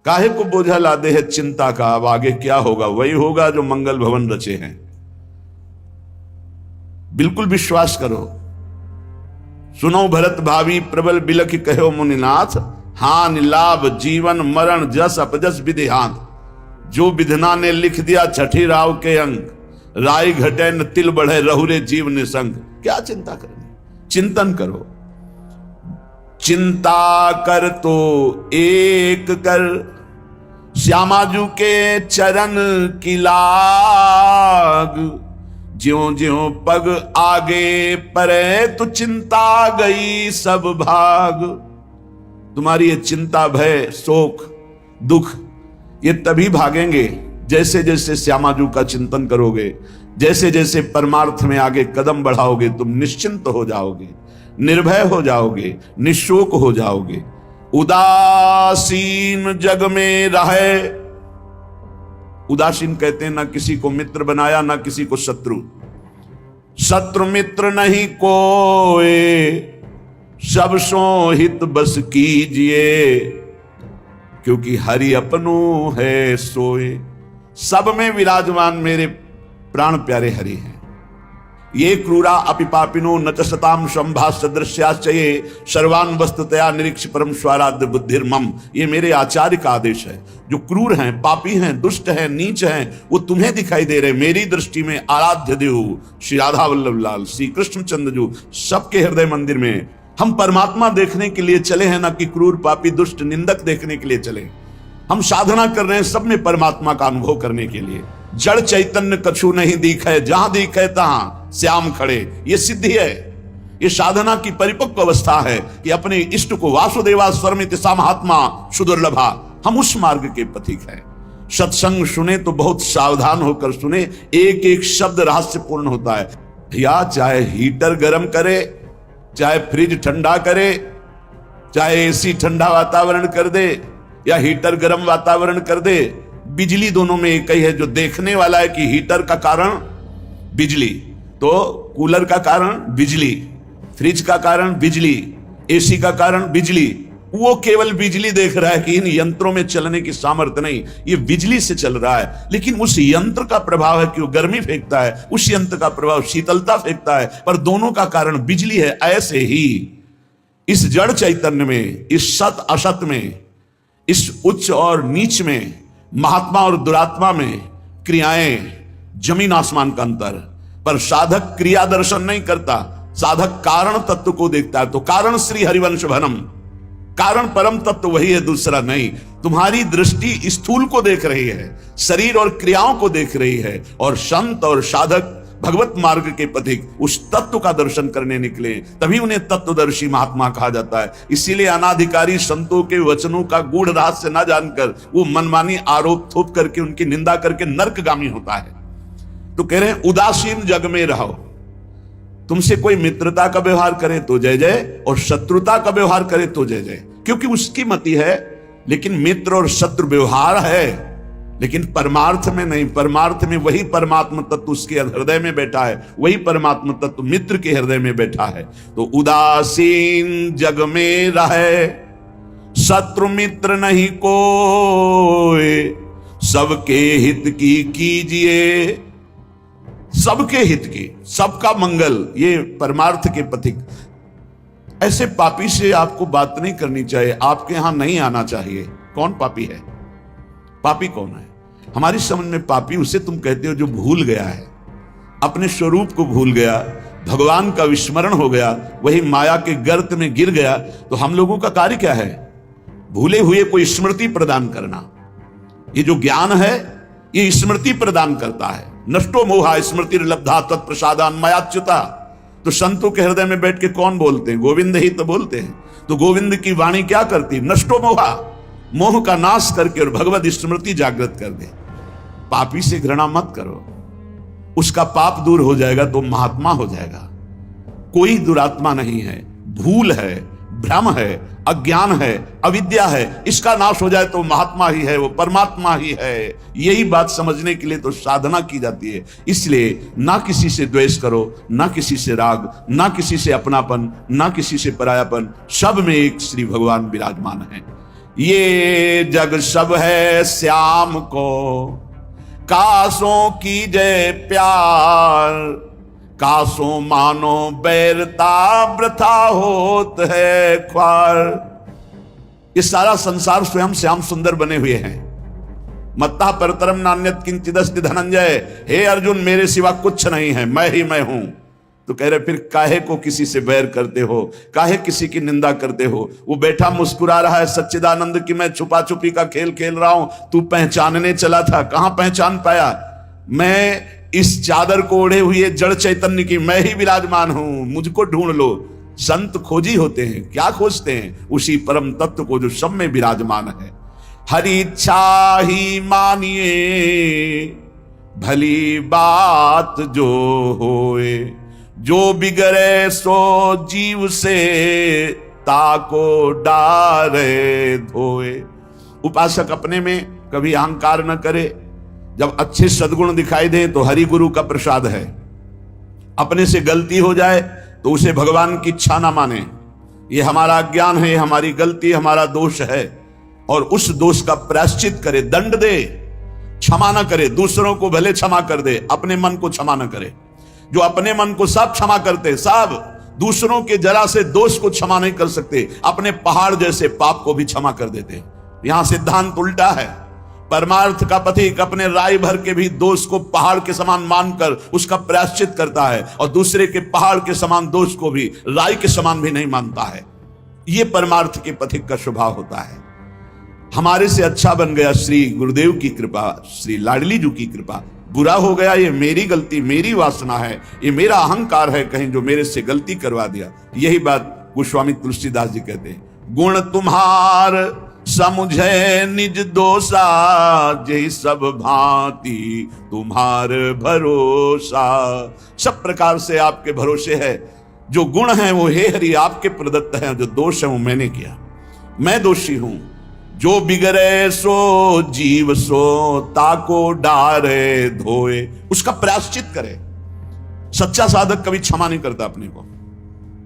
काहे को बोझा लादे है चिंता का, अब आगे क्या होगा वही होगा जो मंगल भवन रचे हैं। बिल्कुल विश्वास करो। सुनो भरत भावी प्रबल बिलख कहो मुनिनाथ, हानि लाभ जीवन मरण जस अपजस विधिहांत। जो विधना ने लिख दिया छठी राव के अंक, राय घटे न तिल बढ़े रहुरे जीव निसंग। क्या चिंता करनी, चिंतन करो। चिंता कर तो एक कर, श्यामाजू के चरण की लाग। ज्यों ज्यों पग आगे परे तो चिंता गई सब भाग। तुम्हारी ये चिंता भय शोक दुख ये तभी भागेंगे जैसे जैसे श्यामाजू का चिंतन करोगे, जैसे जैसे परमार्थ में आगे कदम बढ़ाओगे तुम निश्चिंत हो जाओगे, निर्भय हो जाओगे, निशोक हो जाओगे। उदासीन जग में रहे, उदासीन कहते हैं ना किसी को मित्र बनाया ना किसी को शत्रु। शत्रु मित्र नहीं कोई, सब सो हित बस कीजिए। क्योंकि हरि अपनो है सोए। सब में विराजमान मेरे प्राण प्यारे हरि हैं। ये क्रूरा अपिपापिनो न च सताम संभा सदृश्याश्चये सर्वान् वस्तुतया निरीक्ष परम स्वाराध्य बुद्धिर्मम। ये मेरे आचार्य का आदेश है। जो क्रूर हैं, पापी हैं, दुष्ट हैं, नीच हैं, वो तुम्हें दिखाई दे रहे। मेरी दृष्टि में आराध्य देव श्री राधा वल्लभ लाल, श्री कृष्ण चंद्र जी सबके हृदय मंदिर में हम परमात्मा देखने के लिए चले हैं, ना कि क्रूर पापी दुष्ट निंदक देखने के लिए चले। हम साधना कर रहे हैं सब में परमात्मा का अनुभव करने के लिए। जड़ चैतन्य कछु नहीं दिखे, जहां दिखे तहां श्याम खड़े। ये सिद्धि है, ये साधना की परिपक्व अवस्था है कि अपने इष्ट को वासुदेवा स्वरमिति सा महात्मा सुदुर्लभा। हम उस मार्ग के पथिक हैं। सत्संग सुने तो बहुत सावधान होकर सुने, एक एक शब्द रहस्यपूर्ण होता है। या चाहे हीटर गर्म करे, चाहे फ्रिज ठंडा करे, चाहे एसी ठंडा वातावरण कर दे या हीटर गर्म वातावरण कर दे, बिजली दोनों में एक ही है। जो देखने वाला है कि हीटर का कारण बिजली, तो कूलर का कारण बिजली, फ्रिज का कारण बिजली, एसी का कारण बिजली, वो केवल बिजली देख रहा है कि इन यंत्रों में चलने की सामर्थ्य नहीं, ये बिजली से चल रहा है। लेकिन उस यंत्र का प्रभाव है कि वो गर्मी फेंकता है, उस यंत्र का प्रभाव शीतलता फेंकता है, पर दोनों का कारण बिजली है। ऐसे ही इस जड़ चैतन्य में, इस सत असत में, इस उच्च और नीच में, महात्मा और दुरात्मा में क्रियाएं जमीन आसमान का अंतर। पर साधक क्रिया दर्शन नहीं करता, साधक कारण तत्व को देखता है। तो कारण श्री हरिवंश भनम, कारण परम तत्व वही है, दूसरा नहीं। तुम्हारी दृष्टि स्थूल को देख रही है, शरीर और क्रियाओं को देख रही है, और संत और साधक भगवत मार्ग के पथिक उस तत्व का दर्शन करने निकले, तभी उन्हें तत्वदर्शी महात्मा कहा जाता है। इसीलिए अनाधिकारी संतों के वचनों का गूढ़ रहस्य न जानकर वो मनमानी आरोप थोप करके उनकी निंदा करके नरकगामी होता है। तो कह रहे हैं उदासीन जग में रहो। तुमसे कोई मित्रता का व्यवहार करे तो जय जय, और शत्रुता का व्यवहार करे तो जय जय, क्योंकि उसकी मति है। लेकिन मित्र और शत्रु व्यवहार है, लेकिन परमार्थ में नहीं। परमार्थ में वही परमात्मा तत्व उसके हृदय में बैठा है, वही परमात्मा तत्व मित्र के हृदय में बैठा है। तो उदासीन जग में रहे, शत्रु मित्र नहीं कोई, सबके हित की कीजिए। सबके हित की, सबका मंगल, ये परमार्थ के पथिक। ऐसे पापी से आपको बात नहीं करनी चाहिए, आपके यहां नहीं आना चाहिए। कौन पापी है? पापी कौन है? हमारी समझ में पापी उसे तुम कहते हो जो भूल गया है, अपने स्वरूप को भूल गया, भगवान का विस्मरण हो गया, वही माया के गर्त में गिर गया। तो हम लोगों का कार्य क्या है? भूले हुए को स्मृति प्रदान करना। ये जो ज्ञान है ये स्मृति प्रदान करता है। नष्टो मोहा स्मृति लब्धा तत्प्रसादान मयाच्युता। तो संतों के हृदय में बैठ के कौन बोलते हैं? गोविंद ही तो बोलते हैं। तो गोविंद की वाणी क्या करती? नष्टो मोहा, मोह का नाश करके और भगवत स्मृति जागृत कर दे। पापी से घृणा मत करो, उसका पाप दूर हो जाएगा तो महात्मा हो जाएगा। कोई दुरात्मा नहीं है, भूल है, भ्रम है, अज्ञान है, अविद्या है, इसका नाश हो जाए तो महात्मा ही है, वो परमात्मा ही है। यही बात समझने के लिए तो साधना की जाती है। इसलिए ना किसी से द्वेष करो, ना किसी से राग, ना किसी से अपनापन, ना किसी से परायापन, सब में एक श्री भगवान विराजमान है। ये जग सब है श्याम को, कासों की जय प्यार, कासों मानो बैरता वृथा होत है ख्वार। ये सारा संसार स्वयं श्याम सुंदर बने हुए हैं। मत्ता परतरम नान्यत किंचिदस्ति धनंजय, हे अर्जुन मेरे सिवा कुछ नहीं है, मैं ही मैं हूं। तो कह रहे फिर काहे को किसी से बैर करते हो, काहे किसी की निंदा करते हो। वो बैठा मुस्कुरा रहा है सच्चिदानंद की मैं छुपा छुपी का खेल खेल रहा हूं, तू पहचानने चला था, कहां पहचान पाया। मैं इस चादर को ओढ़े हुए जड़ चैतन्य की मैं ही विराजमान हूं, मुझको ढूंढ लो। संत खोजी होते हैं, क्या खोजते हैं? उसी परम तत्व को जो सब में विराजमान है। हरि इच्छा ही मानिए भली बात जो होए, जो बिगड़े सो जीव से ताको डारे धोए। उपासक अपने में कभी अहंकार न करे। जब अच्छे सद्गुण दिखाई दे तो हरि गुरु का प्रसाद है। अपने से गलती हो जाए तो उसे भगवान की इच्छा ना माने, ये हमारा अज्ञान है, हमारी गलती, हमारा दोष है, और उस दोष का प्रायश्चित करे, दंड दे, क्षमा न करे। दूसरों को भले क्षमा कर दे, अपने मन को क्षमा न करे। जो अपने मन को सब क्षमा करते, सब दूसरों के जरा से दोष को क्षमा नहीं कर सकते, अपने पहाड़ जैसे पाप को भी क्षमा कर देते। यहां सिद्धांत उल्टा है। परमार्थ का पथिक अपने राय भर के भी दोष को पहाड़ के समान मानकर उसका प्रायश्चित करता है, और दूसरे के पहाड़ के समान दोष को भी राय के समान भी नहीं मानता है। यह परमार्थ के पथिक का स्वभाव होता है। हमारे से अच्छा बन गया श्री गुरुदेव की कृपा, श्री लाडली जी की कृपा। बुरा हो गया ये मेरी गलती, मेरी वासना है, ये मेरा अहंकार है कहीं जो मेरे से गलती करवा दिया। यही बात गोस्वामी तुलसीदास जी कहते हैं, गुण तुम्हार समुझे निज दोषा, जय सब भांति तुम्हार भरोसा। सब प्रकार से आपके भरोसे है। जो गुण है वो हे हरि आपके प्रदत्त है, जो दोष है वो मैंने किया, मैं दोषी हूं। जो बिगड़े सो जीव सो ताको डारे धोए, उसका प्रायश्चित करे। सच्चा साधक कभी क्षमा नहीं करता अपने को,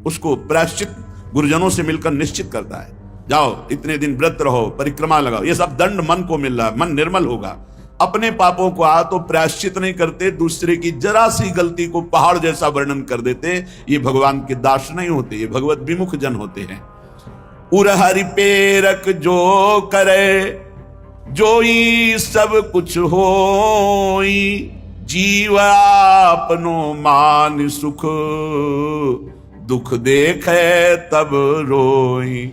उसको प्रायश्चित गुरुजनों से मिलकर निश्चित करता है। जाओ इतने दिन व्रत रहो, परिक्रमा लगाओ, ये सब दंड मन को मिल रहा है, मन निर्मल होगा। अपने पापों को तो प्रायश्चित नहीं करते, दूसरे की जरा सी गलती को पहाड़ जैसा वर्णन कर देते। ये भगवान के दास नहीं होते, ये भगवत विमुख जन होते हैं। उरहरि पेरक जो करे, जोई सब कुछ होई, जीव आपनो मान सुख, दुख देखे तब रोई।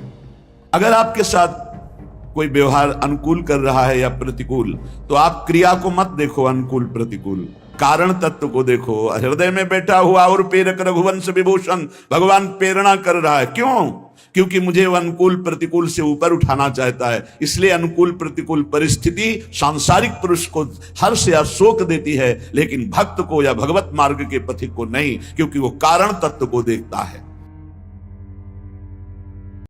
अगर आपके साथ कोई व्यवहार अनुकूल कर रहा है या प्रतिकूल, तो आप क्रिया को मत देखो अनुकूल प्रतिकूल, कारण तत्व को देखो। हृदय में बैठा हुआ और प्रेरक रघुवंश विभूषण भगवान प्रेरणा कर रहा है। क्यों? क्योंकि मुझे वह अनुकूल प्रतिकूल से ऊपर उठाना चाहता है। इसलिए अनुकूल प्रतिकूल परिस्थिति सांसारिक पुरुष को हर्ष या शोक देती है, लेकिन भक्त को या भगवत मार्ग के पथिक को नहीं, क्योंकि वो कारण तत्व को देखता है।